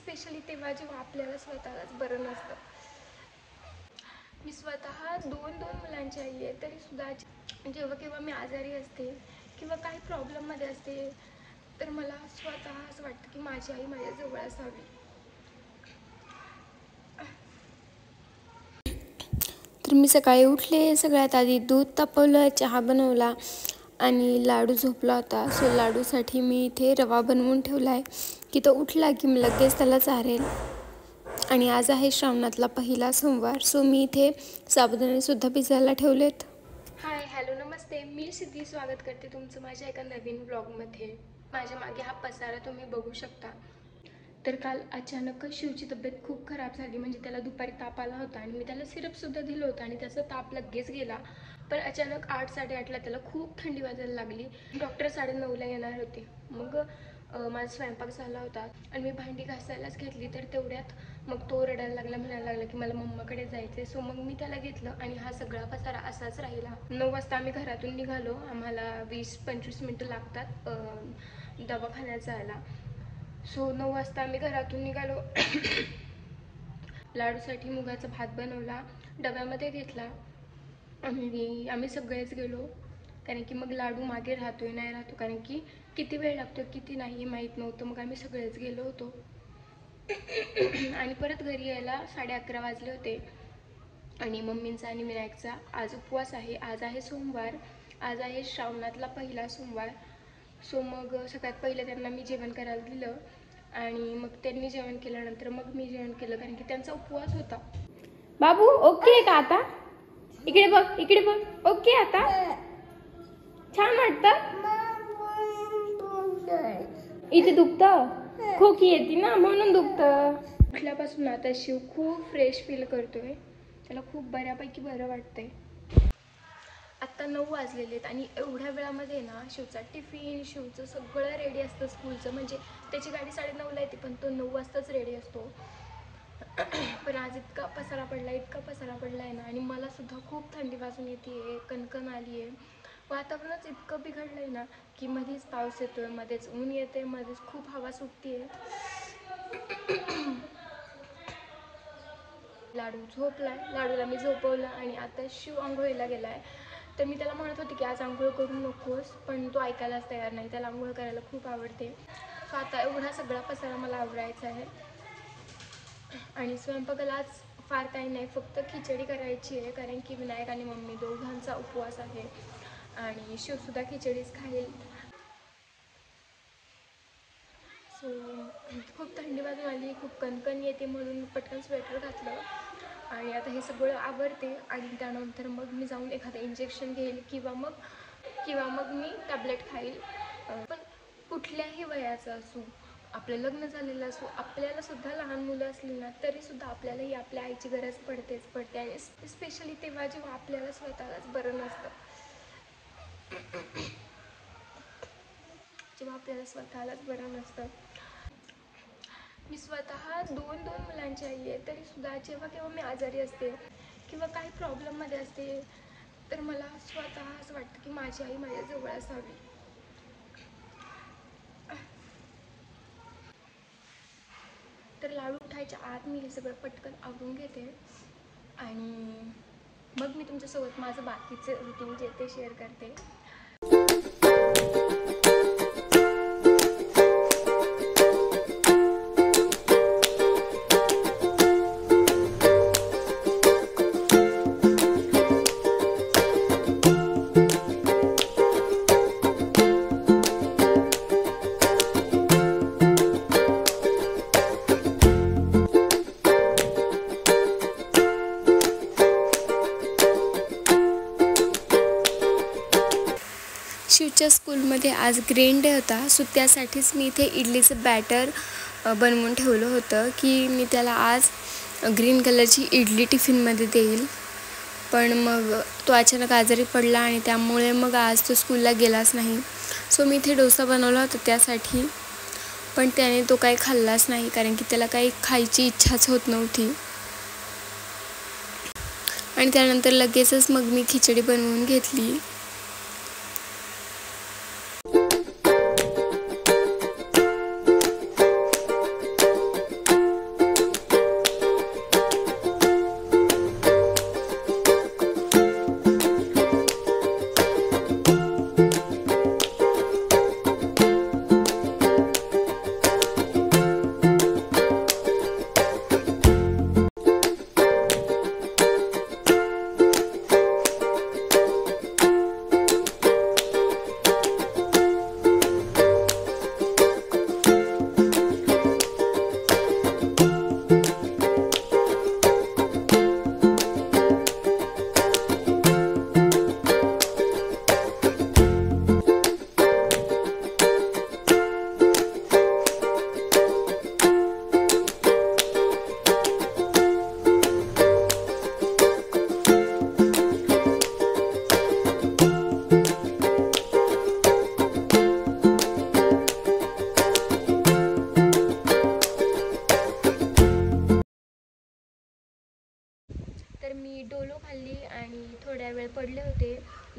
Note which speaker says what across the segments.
Speaker 1: Specially तेव्हा जेव्हा आपल्याला स्वतःलाच बरं नसतं. मी स्वतः दोन मुलांची आई आहे, तरीसुद्धा जेव्हा केव्हा मी आजारी असते किंवा काही प्रॉब्लेममध्ये असते तर मला स्वतः असं वाटतं की माझी आई माझ्याजवळ असावी.
Speaker 2: तर मी सकाळी उठले, सगळ्यात आधी दूध तापवलं, चहा बनवला आणि लाडू झोपला होता. सो लाडूसाठी मी इथे रवा बनवून ठेवला आहे की तो उठला की मी लगेच त्याला चारेल. आणि आज आहे श्रावणातला पहिला सोमवार, सो मी इथे साबुदाणेसुद्धा भिजायला ठेवलेत.
Speaker 1: हाय, हॅलो, नमस्ते. मी सिद्धी स्वागत करते तुमचं माझ्या एका नवीन व्लॉगमध्ये. माझ्या मागे हा पसारा तुम्ही बघू शकता. तर काल अचानकच शिवची तब्येत खूप खराब झाली. म्हणजे त्याला दुपारी ताप आला होता आणि मी त्याला सिरपसुद्धा दिलं होतं आणि त्याचा ताप लगेच गेला. पण अचानक 8-8:30ला त्याला खूप थंडी वाजायला लागली. डॉक्टर 9:30ला येणार होते. मग माझा स्वयंपाक झाला होता आणि मी भांडी घासायलाच घेतली तर तेवढ्यात मग तो रडायला लागला, म्हणायला लागला की मला मम्माकडे जायचं आहे. सो मग मी त्याला घेतलं आणि हा सगळा पसारा असाच राहिला. 9 वाजता आम्ही घरातून निघालो. आम्हाला 20-25 मिनटं लागतात दवाखान्यात जायला. सो 9 वाजता आम्ही घरातून निघालो. लाडूसाठी मुगाचा भात बनवला, डब्यामध्ये घेतला आणि आम्ही सगळेच गेलो. कारण की मग लाडू मागे राहतोय नाही राहतो, कारण की किती वेळ लागतो किती नाही माहीत नव्हतं. मग आम्ही सगळेच गेलो होतो आणि परत घरी यायला 11:30 वाजले होते. आणि मम्मींचा आणि विनायकचा आज उपवास आहे. आज आहे सोमवार, आज आहे श्रावणातला पहिला सोमवार. सो मग सगळ्यात पहिलं त्यांना मी जेवण करायला दिलं आणि मग त्यांनी जेवण केल्यानंतर मग मी जेवण केलं, कारण की त्यांचा उपवास होता.
Speaker 2: बाबू ओके का आता? इकडे बघ, इकडे बघ. ओके आता? छान वाटतं? इथे दुखतं? खोकी येते ना म्हणून दुखतं.
Speaker 1: उठल्यापासून आता शिव खूप फ्रेश फील करतोय. त्याला खूप बऱ्यापैकी बरं वाटतंय. आत्ता 9 वाजलेले आहेत आणि एवढ्या वेळामध्ये ना शिवचा टिफिन, शिवचं सगळं रेडी असतं स्कूलचं. म्हणजे त्याची गाडी 9:30ला येते पण तो 9 वाजताच रेडी असतो. पण आज इतका पसारा पडला आहे ना. आणि मलासुद्धा खूप थंडी वाजून येते आहे, कणकण आली आहे. वातावरणच इतकं बिघडलं आहे ना की मध्येच पाऊस येतो आहे, मध्येच ऊन येते, मध्येच खूप हवा सुटते आहे. लाडू झोपलाय, लाडूला मी झोपवलं आणि आता शिव आंघोळीला गेला आहे. तर मी त्याला म्हणत होते की आज आंघोळ करू नकोस, पण तो ऐकायलाच तयार नाही. त्याला आंघोळ करायला खूप आवडते. सो आता एवढा सगळा पसारा मला आवरायचा आहे. आणि स्वयंपाकाला आज फार काही नाही, फक्त खिचडी करायची आहे, कारण की विनायक आणि मम्मी दोघांचा उपवास आहे आणि शिवसुद्धा खिचडीच खाईल. सो खूप थंडी वाजून आली, खूप कणकण येते म्हणून पटकन स्वेटर घातलं आणि आता हे सगळं आवरते आणि त्यानंतर मग मी जाऊन एखादं इंजेक्शन घेईल किंवा मग मी टॅबलेट खाईल. पण कुठल्याही वयाचं असो, आपलं लग्न झालेलं असो, आपल्यालासुद्धा लहान मुलं असली ना तरीसुद्धा आपल्यालाही आपल्या आईची गरज पडते आणि स्पेशली तेव्हा जेव्हा आपल्याला स्वतःलाच बरं नसतं. जेव्हा आपल्याला स्वतःलाच बरं नसतं. मी स्वतः दोन मुलांची आई आहे, तरीसुद्धा जेव्हा केव्हा मी आजारी असते किंवा काही प्रॉब्लेममध्ये असते तर मला स्वतः असं वाटतं की माझी आई माझ्याजवळ असावी. तर लाडू उठायच्या आत मी हे सगळं पटकन आवरून घेते आणि मग मी तुमच्यासोबत माझं बाकीचं रुटीन जे ते शेअर करते.
Speaker 2: शिवच्या स्कूलमध्ये आज ग्रीन डे होता, सो त्यासाठीच मी इथे इडलीचं बॅटर बनवून ठेवलं होतं की मी त्याला आज ग्रीन कलरची इडली टिफिनमध्ये देईल. पण मग तो अचानक आजारी पडला आणि त्यामुळे मग आज तो स्कूलला गेलाच नाही. सो मी इथे डोसा बनवला होता त्यासाठी, पण त्याने तो काही खाल्लाच नाही, कारण की त्याला काही खायची इच्छाच होत नव्हती. आणि त्यानंतर लगेचच मग मी खिचडी बनवून घेतली.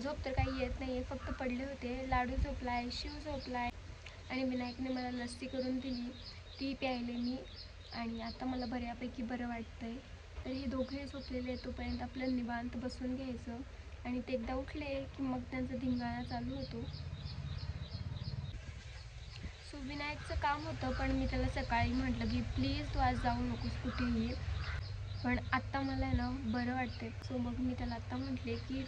Speaker 1: झोप तर काही येत नाही आहे, फक्त पडले होते. लाडू झोपलाय, शिव झोपलाय आणि विनायकने मला लस्सी करून दिली, ती प्यायले मी. आणि आता मला बऱ्यापैकी बरं वाटतंय. तर हे दोघे झोपलेले आहेत, तोपर्यंत आपलं निवांत बसून घ्यायचं. आणि ते एकदा उठले की मग त्यांचा धिंगाणा चालू होतो. सो विनायकचं काम होतं, पण मी त्याला सकाळी म्हटलं की प्लीज तू आज जाऊ नकोस कुठेही. पण आत्ता मला ना बरं वाटते. सो मग मी त्याला आत्ता म्हटले की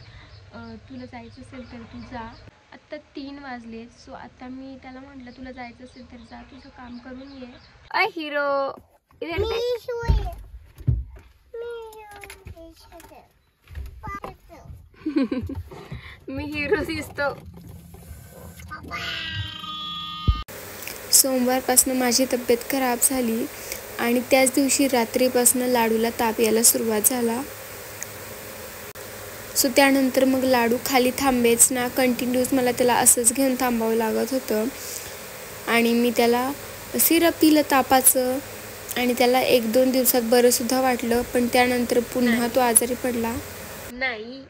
Speaker 1: तुला जायचं असेल तर तू जा. आत्ता 3 वाजले. सो आता मी त्याला म्हटलं तुला जायचं असेल तर जा, तुझं काम करून ये. अय हिरो, मी हिरो दिसतो.
Speaker 2: सोमवारपासून माझी तब्येत खराब झाली आणि त्याच दिवशी रात्रीपासून लाडूला ताप यायला सुरुवात झाला. सो त्यानंतर मग लाडू खाली थांबेच ना, कंटिन्यूस मला त्याला असंच घेऊन थांबावं लागत होतं. आणि मी त्याला सिरप दिलं तापाचं आणि त्याला 1-2 दिवसात बरंसुद्धा वाटलं. पण त्यानंतर पुन्हा तो आजारी पडला.
Speaker 1: नाही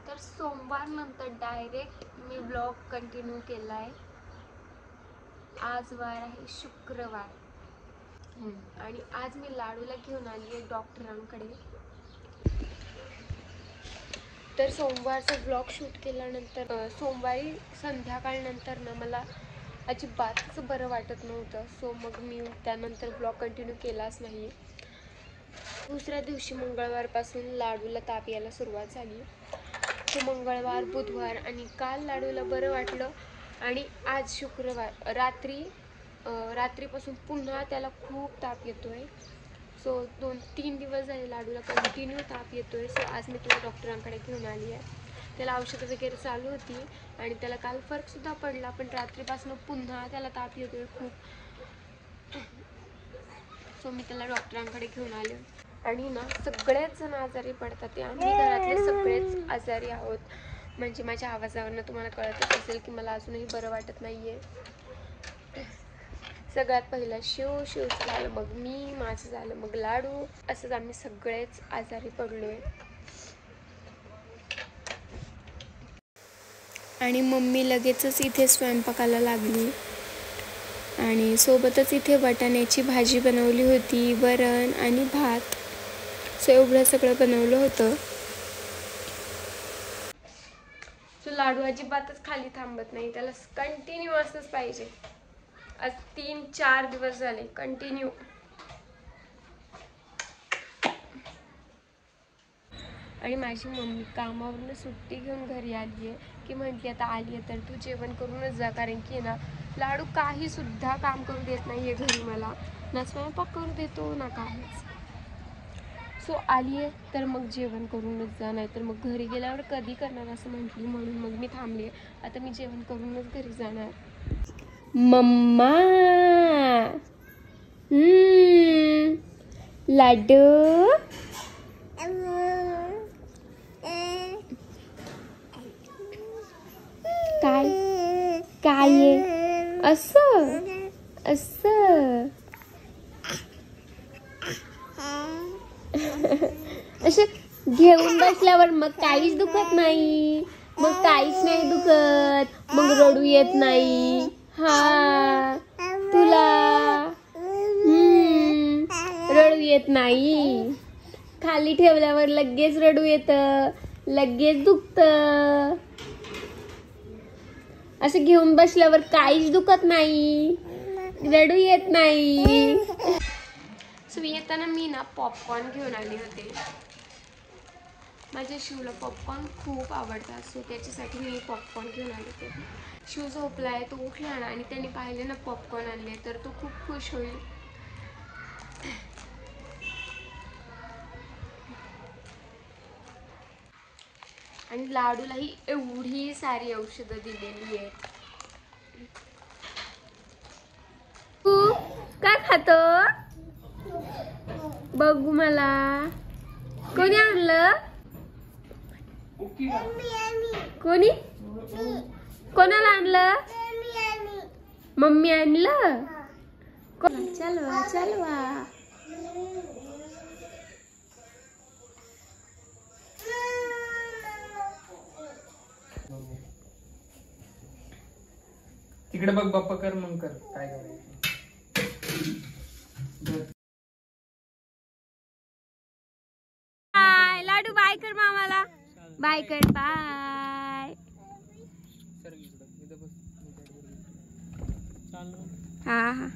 Speaker 1: तर सोमवार नंतर डायरेक्ट मी ब्लॉग कंटिन्यू केलाय. आज वार आहे शुक्रवार आणि आज मी लाडूला घेऊन आली आहे डॉक्टरांकडे. तर सोमवारचा ब्लॉग शूट केल्यानंतर सोमवारी संध्याकाळनंतर ना मला अजिबातच बरं वाटत नव्हतं. सो मग मी त्यानंतर ब्लॉग कंटिन्यू केलाच नाही. दुसऱ्या दिवशी मंगळवारपासून लाडूला ताप यायला सुरुवात झाली. सो मंगळवार, बुधवार आणि काल लाडूला बरं वाटलं आणि आज शुक्रवार रात्रीपासून पुन्हा त्याला खूप ताप येतोय. सो 2-3 दिवस झाले लाडूला कंटिन्यू ताप येतोय. सो आज मी तुला डॉक्टरांकडे घेऊन आली आहे. त्याला औषधं वगैरे चालू होती आणि त्याला काल फरकसुद्धा पडला, पण रात्रीपासून पुन्हा त्याला ताप येतोय खूप. सो मी त्याला डॉक्टरांकडे घेऊन आले. आणि ना सगळेच जण आजारी पडतात. आम्ही घरातले सगळेच आजारी आहोत. म्हणजे माझ्या आवाजावरनं तुम्हाला कळतच असेल की मला अजूनही बरं वाटत नाही आहे. सगळ्यात पहिलं शिवचं झालं, मग मी, माझं झालं, मग लाडू. असंच आम्ही सगळेच आजारी पडलोय.
Speaker 2: आणि मम्मी लगेचच इथे स्वयंपाकाला लागली आणि सोबतच इथे वाटाण्याची भाजी बनवली होती, वरण आणि भात. सो एवढं सगळं बनवलं होतं.
Speaker 1: सो लाडू अजिबातच खाली थांबत नाही, त्याला कंटिन्यू असंच पाहिजे. आज 3-4 दिवस झाले कंटिन्यू. आणि माझी मम्मी कामावरून सुट्टी घेऊन घरी आली आहे की म्हणते आता आली आहे तर तू जेवण करूनच जा, कारण की ना लाडू काही सुद्धा काम करू देत नाही आहे घरी. मला ना स्वयंपाक करू देतो ना काहीच. सो आली आहे तर मग जेवण करूनच जा, नाही तर मग घरी गेल्यावर कधी करणार असं म्हटली. म्हणून मग मी थांबली आहे. आता मी जेवण करूनच घरी जाणार.
Speaker 2: मम्मा लाडू काय असं असं घेऊन बसल्यावर मग काहीच दुखत नाही. मग काहीच नाही दुखत, मग रडू येत नाही. हा तुला रडू येत नाही. खाली ठेवल्यावर लगेच रडू येतं, लगेच दुखतं. असं घेऊन बसल्यावर काहीच दुखत नाही, रडू येत नाही.
Speaker 1: सो येताना मी ना पॉपकॉर्न घेऊन आले होते. माझ्या शिवला पॉपकॉर्न खूप आवडतात. सो त्याच्यासाठी मी पॉपकॉर्न घेऊन आले होते. शिव झोपलाय, तो उठला ना आणि त्याने पाहिले ना पॉपकॉर्न आणले तर तो खूप खुश होईल. आणि लाडूलाही एवढी सारी औषधं दिलेली आहेत.
Speaker 2: तू काय खातो बघू मला. कोणी आणलं? कोणी? कोणाला आणलं? मम्मी आणलं. चलवा चलवा.
Speaker 3: तिकडे बघ बाप्पा कर मग कर काय करायचं.
Speaker 2: बाय लाडू बाय कर मामाला. बाय कर बाय.
Speaker 3: सर इकडं इथं बस.
Speaker 2: हा हा.